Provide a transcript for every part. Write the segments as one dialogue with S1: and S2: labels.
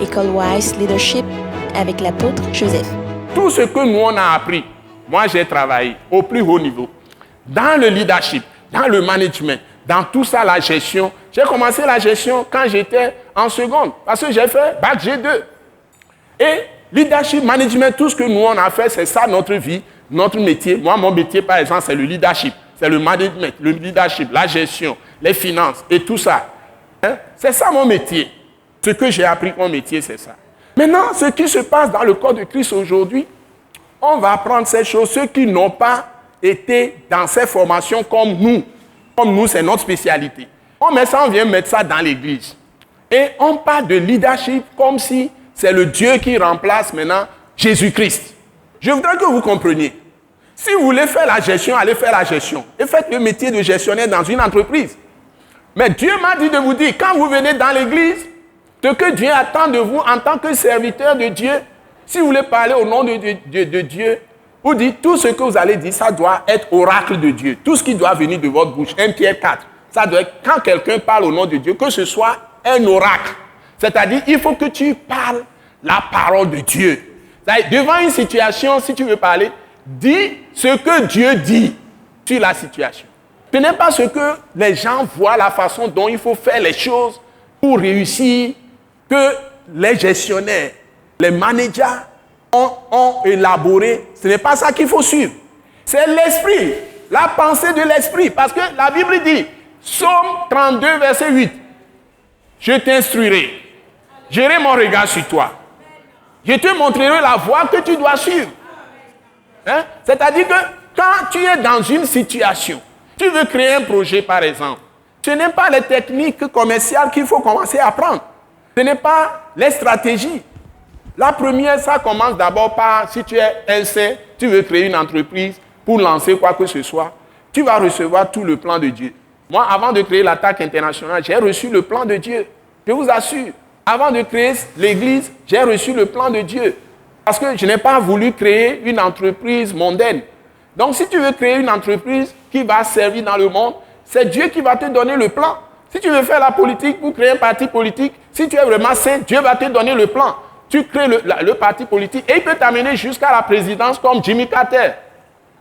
S1: l'école Wise Leadership avec l'apôtre Joseph.
S2: Tout ce que nous on a appris, moi j'ai travaillé au plus haut niveau, dans le leadership, dans le management, dans tout ça, la gestion. J'ai commencé la gestion quand j'étais en seconde, parce que j'ai fait bac G2. Et leadership, management, tout ce que nous on a fait, c'est ça notre vie, notre métier. Moi, mon métier, par exemple, c'est le leadership, c'est le management, le leadership, la gestion, les finances et tout ça. Hein? C'est ça mon métier. Ce que j'ai appris comme métier, c'est ça. Maintenant, ce qui se passe dans le corps de Christ aujourd'hui, on va apprendre ces choses, ceux qui n'ont pas été dans ces formations comme nous. Comme nous, c'est notre spécialité. On vient mettre ça dans l'église. Et on parle de leadership comme si c'est le Dieu qui remplace maintenant Jésus-Christ. Je voudrais que vous compreniez. Si vous voulez faire la gestion, allez faire la gestion. Et faites le métier de gestionnaire dans une entreprise. Mais Dieu m'a dit de vous dire, quand vous venez dans l'église, ce que Dieu attend de vous en tant que serviteur de Dieu, si vous voulez parler au nom de Dieu, vous dites tout ce que vous allez dire, ça doit être oracle de Dieu. Tout ce qui doit venir de votre bouche, 1 Pierre 4, ça doit être, quand quelqu'un parle au nom de Dieu, que ce soit un oracle. C'est-à-dire, il faut que tu parles la parole de Dieu. C'est-à-dire, devant une situation, si tu veux parler, dis ce que Dieu dit sur la situation. Ce n'est pas ce que les gens voient, la façon dont il faut faire les choses pour réussir, que les gestionnaires, les managers ont élaboré. Ce n'est pas ça qu'il faut suivre. C'est l'esprit, la pensée de l'esprit. Parce que la Bible dit, Psaume 32, verset 8, « Je t'instruirai, j'irai mon regard sur toi. Je te montrerai la voie que tu dois suivre. » Hein? C'est-à-dire que quand tu es dans une situation, tu veux créer un projet par exemple, ce n'est pas les techniques commerciales qu'il faut commencer à apprendre. Ce n'est pas les stratégies. La première, ça commence d'abord par, si tu es un saint, tu veux créer une entreprise pour lancer quoi que ce soit, tu vas recevoir tout le plan de Dieu. Moi, avant de créer l'attaque internationale, j'ai reçu le plan de Dieu. Je vous assure. Avant de créer l'église, j'ai reçu le plan de Dieu. Parce que je n'ai pas voulu créer une entreprise mondaine. Donc, si tu veux créer une entreprise qui va servir dans le monde, c'est Dieu qui va te donner le plan. Si tu veux faire la politique pour créer un parti politique, si tu es vraiment saint, Dieu va te donner le plan. Tu crées le parti politique et il peut t'amener jusqu'à la présidence comme Jimmy Carter.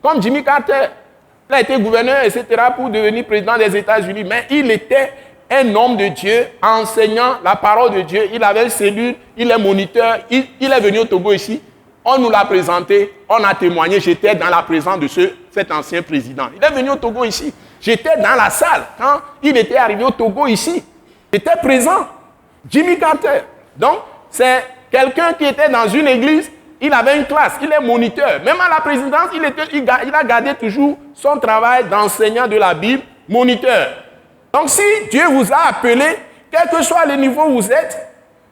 S2: Comme Jimmy Carter. Il a été gouverneur, etc. pour devenir président des États-Unis. Mais il était un homme de Dieu enseignant la parole de Dieu. Il avait une cellule, il est moniteur. Il est venu au Togo ici. On nous l'a présenté, on a témoigné. J'étais dans la présence de cet ancien président. Il est venu au Togo ici. J'étais dans la salle quand il était arrivé au Togo ici. J'étais présent. Jimmy Carter. Donc, c'est quelqu'un qui était dans une église, il avait une classe, il est moniteur. Même à la présidence, il a gardé toujours son travail d'enseignant de la Bible, moniteur. Donc si Dieu vous a appelé, quel que soit le niveau où vous êtes,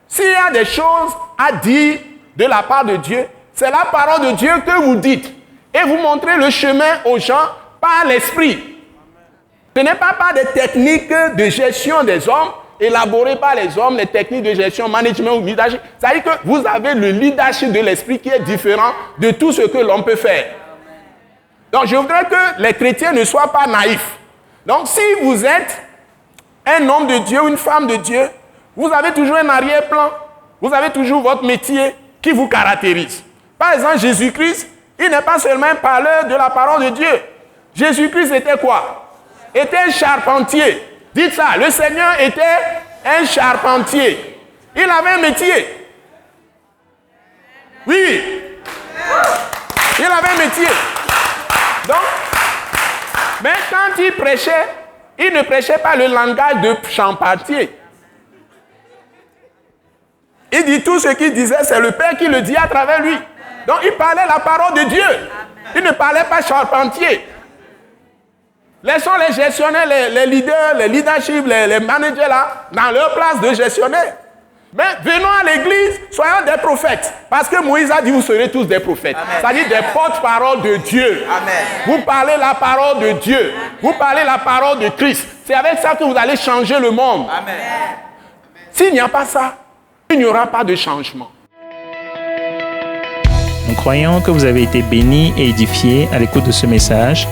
S2: s'il y a des choses à dire de la part de Dieu, c'est la parole de Dieu que vous dites. Et vous montrez le chemin aux gens par l'esprit. Ce n'est pas par des techniques de gestion des hommes, élaborées par les hommes, les techniques de gestion, management ou leadership. C'est-à-dire que vous avez le leadership de l'esprit qui est différent de tout ce que l'homme peut faire. Donc je voudrais que les chrétiens ne soient pas naïfs. Donc si vous êtes un homme de Dieu ou une femme de Dieu, vous avez toujours un arrière-plan. Vous avez toujours votre métier qui vous caractérise. Par exemple, Jésus-Christ, il n'est pas seulement un parleur de la parole de Dieu. Jésus-Christ était quoi? Était un charpentier. Dites ça, le Seigneur était un charpentier. Il avait un métier. Oui. Il avait un métier. Donc, mais quand il prêchait, il ne prêchait pas le langage de charpentier. Il dit tout ce qu'il disait, c'est le Père qui le dit à travers lui. Donc, il parlait la parole de Dieu. Il ne parlait pas charpentier. Laissons les gestionnaires, les leaders, les leaderships, les managers là, dans leur place de gestionnaire. Mais venons à l'église, soyons des prophètes. Parce que Moïse a dit, vous serez tous des prophètes. C'est-à-dire des porte-paroles de Dieu. Amen. Vous parlez la parole de Dieu. Vous parlez la parole de Christ. C'est avec ça que vous allez changer le monde. Amen. S'il n'y a pas ça, il n'y aura pas de changement.
S3: Nous croyons que vous avez été bénis et édifiés à l'écoute de ce message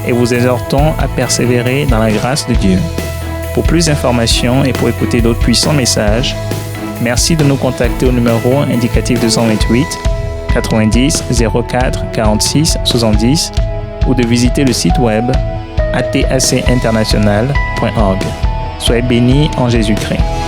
S3: et vous exhortons à persévérer dans la grâce de Dieu. Pour plus d'informations et pour écouter d'autres puissants messages, Merci de nous contacter au numéro indicatif 228 90 04 46 70 ou de visiter le site web atacinternational.org. Soyez bénis en Jésus-Christ.